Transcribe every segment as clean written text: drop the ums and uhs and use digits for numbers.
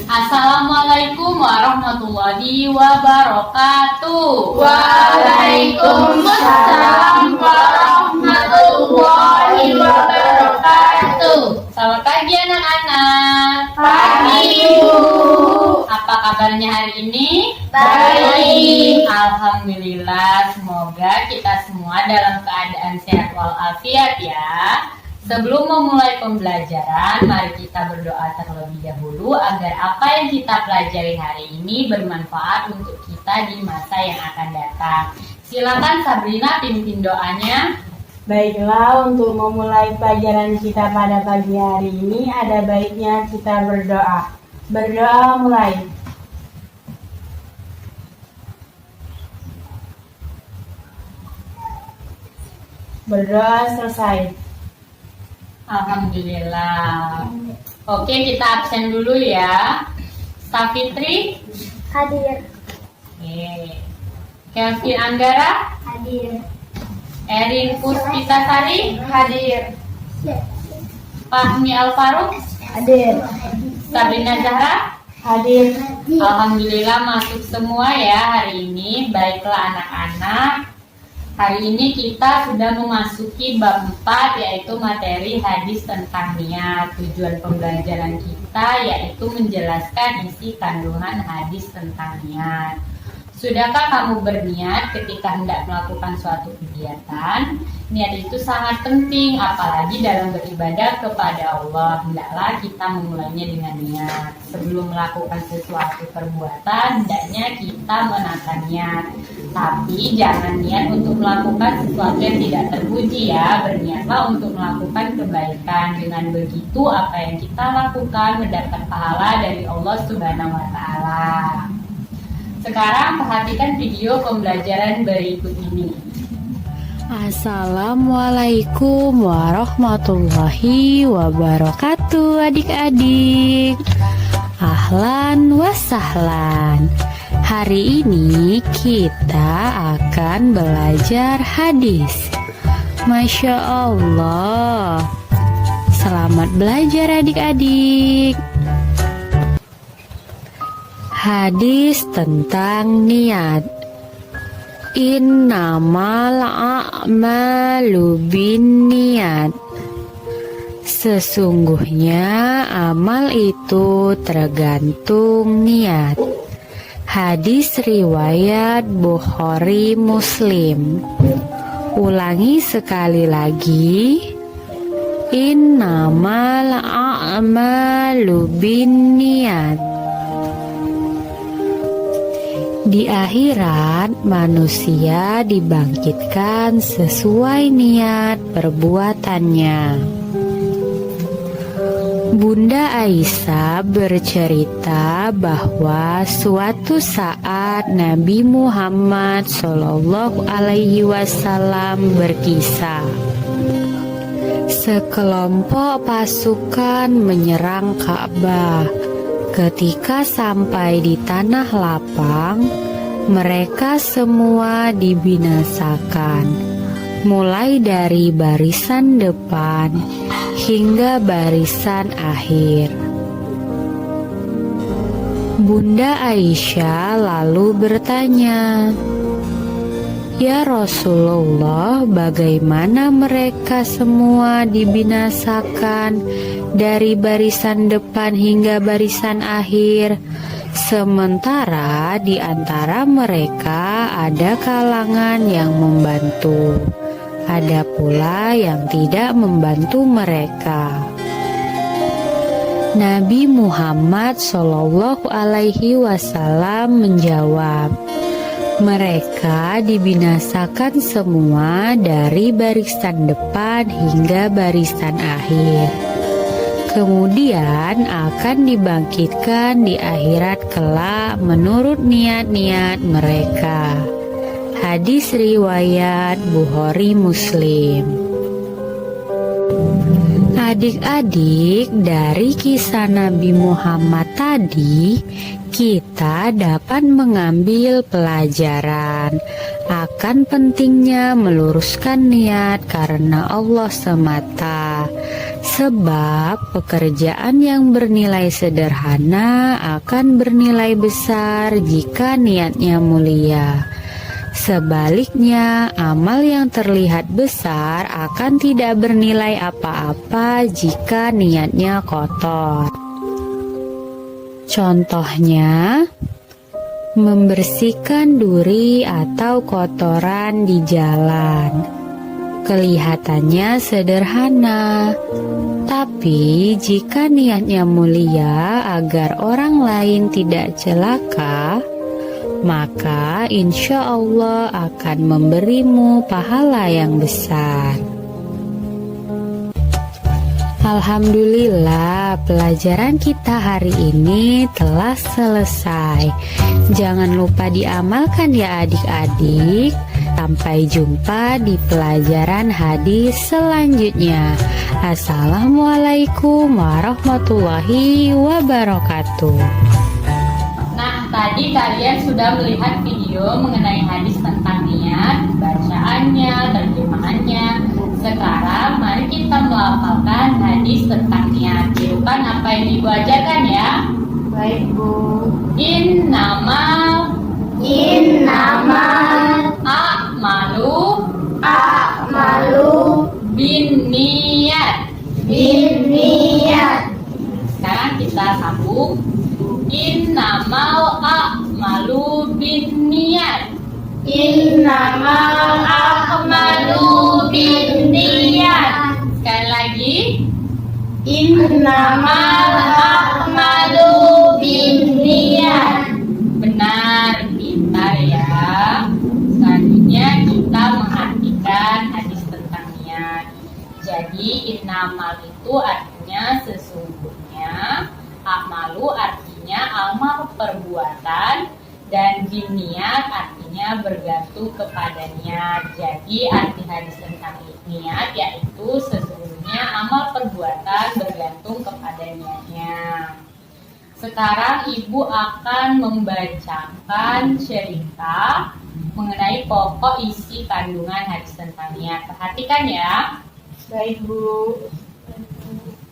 Assalamualaikum warahmatullahi wabarakatuh. Waalaikumsalam warahmatullahi wabarakatuh. Selamat pagi anak-anak. Pagi Bu. Apa kabarnya hari ini? Baik. Alhamdulillah, semoga kita semua dalam keadaan sehat walafiat ya. Sebelum memulai pembelajaran, mari kita berdoa terlebih dahulu agar apa yang kita pelajari hari ini bermanfaat untuk kita di masa yang akan datang. Silakan Sabrina pimpin doanya. Baiklah, untuk memulai pelajaran kita pada pagi hari ini, ada baiknya kita berdoa. Berdoa mulai. Berdoa selesai. Alhamdulillah. Oke, kita absen dulu ya. Safitri Hadir. Oke. Kelvin Anggara, Hadir. Erin Puspitasari, Hadir. Fahmi Alfaruk, Hadir. Sabrina Zahra. Hadir. Alhamdulillah masuk semua ya hari ini. Baiklah anak-anak, hari ini kita sudah memasuki bab 4 yaitu materi hadis tentang niat. Tujuan pembelajaran kita yaitu menjelaskan isi kandungan hadis tentang niat. Sudahkah kamu berniat ketika hendak melakukan suatu kegiatan? Niat itu sangat penting, apalagi dalam beribadah kepada Allah. Hendaklah kita memulainya dengan niat. Sebelum melakukan sesuatu perbuatan, hendaknya kita menata niat. Tapi jangan niat untuk melakukan sesuatu yang tidak terpuji ya. Berniatlah untuk melakukan kebaikan. Dengan begitu apa yang kita lakukan mendapat pahala dari Allah Subhanahu wa Ta'ala. Sekarang perhatikan video pembelajaran berikut ini. Assalamualaikum warahmatullahi wabarakatuh adik-adik. Ahlan wa sahlan. Hari ini kita akan belajar hadis. Masya Allah. Selamat belajar adik-adik. Hadis tentang niat. Innamal a'malu binniyat. Sesungguhnya amal itu tergantung niat. Hadis riwayat Bukhari Muslim. Ulangi sekali lagi. Innamal a'malu binniyat. Di akhirat, manusia dibangkitkan sesuai niat perbuatannya. Bunda Aisyah bercerita bahwa suatu saat Nabi Muhammad SAW berkisah. Sekelompok pasukan menyerang Ka'bah. Ketika sampai di tanah lapang, mereka semua dibinasakan, mulai dari barisan depan hingga barisan akhir. Bunda Aisyah lalu bertanya, "Ya Rasulullah, bagaimana mereka semua dibinasakan dari barisan depan hingga barisan akhir, sementara di antara mereka ada kalangan yang membantu, ada pula yang tidak membantu mereka?" Nabi Muhammad SAW menjawab, "Mereka dibinasakan semua dari barisan depan hingga barisan akhir. Kemudian akan dibangkitkan di akhirat kelak menurut niat-niat mereka." Hadis riwayat Bukhari Muslim. Adik-adik, dari kisah Nabi Muhammad tadi, kita dapat mengambil pelajaran akan pentingnya meluruskan niat karena Allah semata. Sebab pekerjaan yang bernilai sederhana akan bernilai besar jika niatnya mulia. Sebaliknya, amal yang terlihat besar akan tidak bernilai apa-apa jika niatnya kotor. Contohnya, membersihkan duri atau kotoran di jalan. Kelihatannya sederhana, tapi jika niatnya mulia agar orang lain tidak celaka, maka insya Allah akan memberimu pahala yang besar. Alhamdulillah, pelajaran kita hari ini telah selesai. Jangan lupa diamalkan ya adik-adik. Sampai jumpa di pelajaran hadis selanjutnya. Assalamualaikum warahmatullahi wabarakatuh. Nah, tadi kalian sudah melihat video mengenai hadis tentang niat, bacaannya, terjemahannya. Sekarang mari kita melafalkan hadis tentang niat. Tirukan apa yang Ibu ajarkan ya. Baik, Bu. Innamal a'malu binniyat. Sekarang kita sambung. Innamal a'malu binniyat. Sekali lagi. Innamal a'malu binniyat. Benar, pintar ya. Selanjutnya kita mengartikan hadis tentang niat. Jadi innamal itu artinya sesungguhnya, a'malu artinya amal perbuatan, dan niat artinya bergantung kepada niat. Jadi arti hadis tentang niat yaitu sesungguhnya amal perbuatan bergantung kepada niatnya. Sekarang Ibu akan membacakan cerita mengenai pokok isi kandungan hadis tentang niat. Perhatikan ya. Baik, Bu.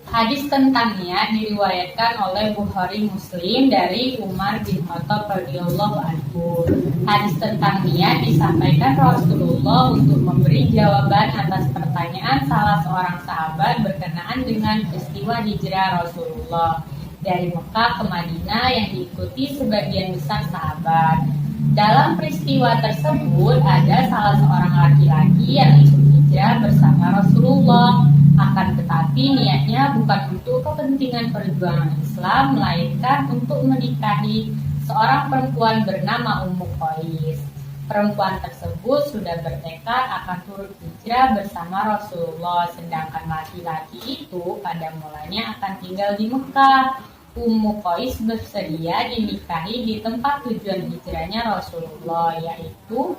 Hadis tentang niat diriwayatkan oleh Bukhari Muslim dari Umar bin Khattab radhiyallahu anhu. Hadis tentang niat disampaikan Rasulullah untuk memberi jawaban atas pertanyaan salah seorang sahabat berkenaan dengan peristiwa hijrah Rasulullah dari Mekah ke Madinah yang diikuti sebagian besar sahabat. Dalam peristiwa tersebut ada salah seorang laki-laki yang ikut hijrah bersama Rasulullah. Akan tetapi niatnya bukan untuk kepentingan perjuangan Islam, melainkan untuk menikahi seorang perempuan bernama Ummu Qais. Perempuan tersebut sudah bertekad akan turut hijrah bersama Rasulullah, sedangkan laki-laki itu pada mulanya akan tinggal di Mekah. Ummu Qais bersedia dinikahi di tempat tujuan hijrahnya Rasulullah, yaitu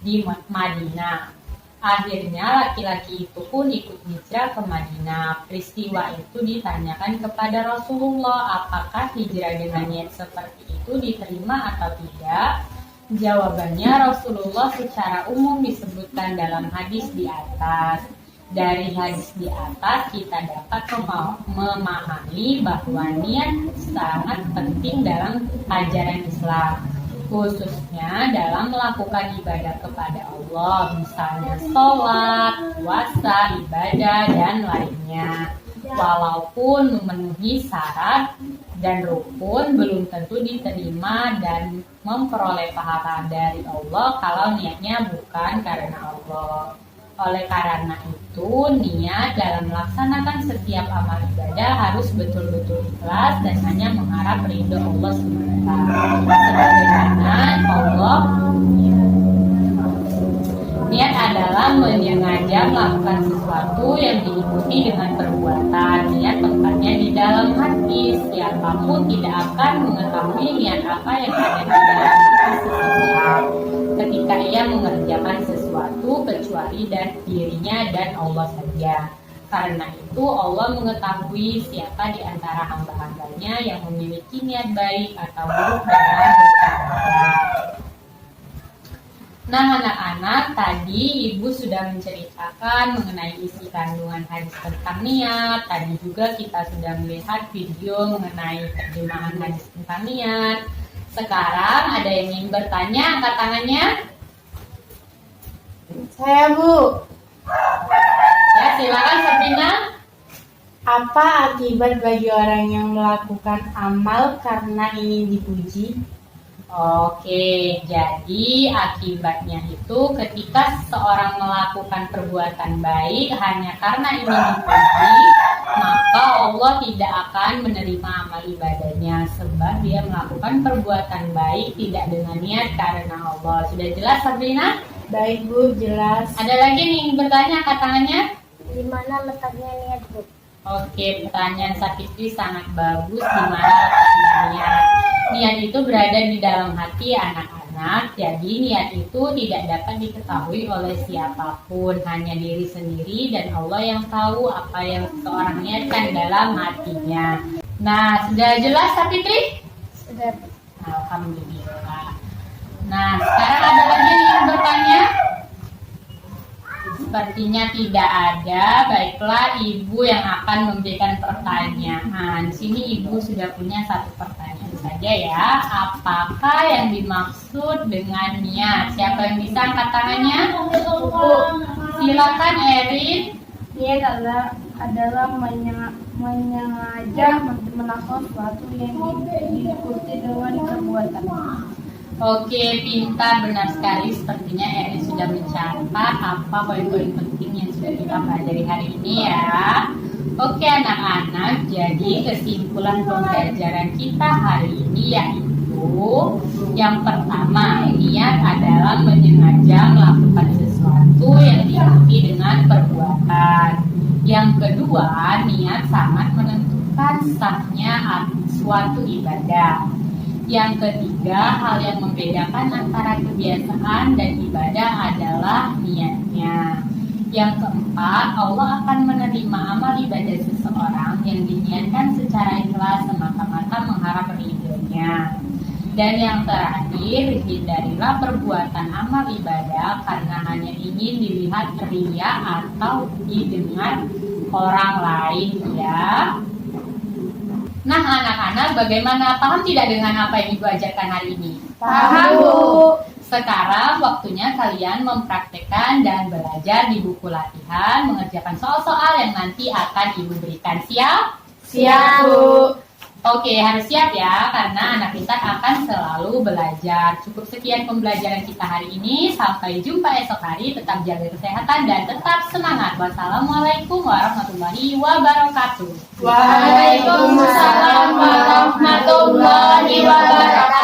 di Madinah. Akhirnya laki-laki itu pun ikut hijrah ke Madinah. Peristiwa itu ditanyakan kepada Rasulullah, apakah hijrah dengan niat seperti itu diterima atau tidak? Jawabannya Rasulullah secara umum disebutkan dalam hadis di atas. Dari hadis di atas kita dapat memahami bahwa niat sangat penting dalam ajaran Islam, khususnya dalam melakukan ibadah kepada Allah, misalnya sholat, puasa, ibadah, dan lainnya. Walaupun memenuhi syarat dan rukun, belum tentu diterima dan memperoleh pahala dari Allah kalau niatnya bukan karena Allah. Oleh karena itu, niat dalam melaksanakan setiap amal ibadah harus betul-betul ikhlas dan hanya mengharap ridho Allah semata. Sebagaimana Allah, niat adalah menyengaja melakukan sesuatu yang diikuti dengan perbuatan. Niat tempatnya di dalam hati. Siapapun tidak akan mengetahui niat apa yang ada di dalam hati seseorang ketika ia mengerjakan sesuatu kecuali dari dirinya dan Allah saja. Karena itu Allah mengetahui siapa di antara hamba-hambanya yang memiliki niat baik atau buruk dalam beribadah. Nah anak-anak, tadi ibu sudah menceritakan mengenai isi kandungan hadis tentang niat. Tadi juga kita sudah melihat video mengenai terjemahan hadis tentang niat. Sekarang ada yang ingin bertanya, angkat tangannya. Saya Bu, Ya silakan Sabrina. apa akibat bagi orang yang melakukan amal karena ingin dipuji? Oke, jadi akibatnya itu ketika seseorang melakukan perbuatan baik hanya karena ingin dipuji, maka Allah tidak akan menerima amal ibadahnya sebab dia melakukan perbuatan baik tidak dengan niat karena Allah. Sudah jelas Sabrina? Baik Bu, jelas. Ada lagi yang ingin bertanya, angkat tangannya? Di mana letaknya niat, Bu? Oke, pertanyaan Sapitri sangat bagus. Di mana letaknya niat? Niat itu berada di dalam hati anak-anak. Jadi niat itu tidak dapat diketahui oleh siapapun, hanya diri sendiri dan Allah yang tahu apa yang seseorang niatkan dalam hatinya. Nah, sudah jelas Sapitri? Sudah. Alhamdulillah. Nah, sekarang ada lagi yang ingin bertanya? Sepertinya tidak ada. Baiklah, Ibu yang akan memberikan pertanyaan. Di sini Ibu sudah punya satu pertanyaan saja ya. Apakah yang dimaksud dengan niat? Siapa yang bisa angkat tangannya? Silakan Erin. Niat adalah menyengaja melakukan sesuatu yang diikuti dengan perbuatan. Oke, pintar, benar sekali. Sepertinya Erin sudah mencatat apa poin-poin penting yang sudah kita pelajari hari ini ya. Oke anak-anak, jadi kesimpulan pembelajaran kita hari ini yaitu yang pertama, niat adalah menyengaja melakukan sesuatu yang diikuti dengan perbuatan. Yang kedua, niat sangat menentukan sahnya suatu ibadah. Yang ketiga, hal yang membedakan antara kebiasaan dan ibadah adalah niatnya. Yang keempat, Allah akan menerima amal ibadah seseorang yang diniatkan secara ikhlas semata-mata mengharap ridhonya. Dan yang terakhir, hindarilah perbuatan amal ibadah karena hanya ingin dilihat ria atau didengar orang lain ya. Nah anak-anak, bagaimana, paham tidak dengan apa yang Ibu ajarkan hari ini? Paham, Bu. Sekarang waktunya kalian mempraktekkan dan belajar di buku latihan, mengerjakan soal-soal yang nanti akan Ibu berikan. Siap? Siap Bu. Oke, harus siap ya, karena anak kita akan selalu belajar. Cukup sekian pembelajaran kita hari ini. Sampai jumpa esok hari. Tetap jaga kesehatan dan tetap semangat. Wassalamualaikum warahmatullahi wabarakatuh. Waalaikumsalam warahmatullahi wabarakatuh.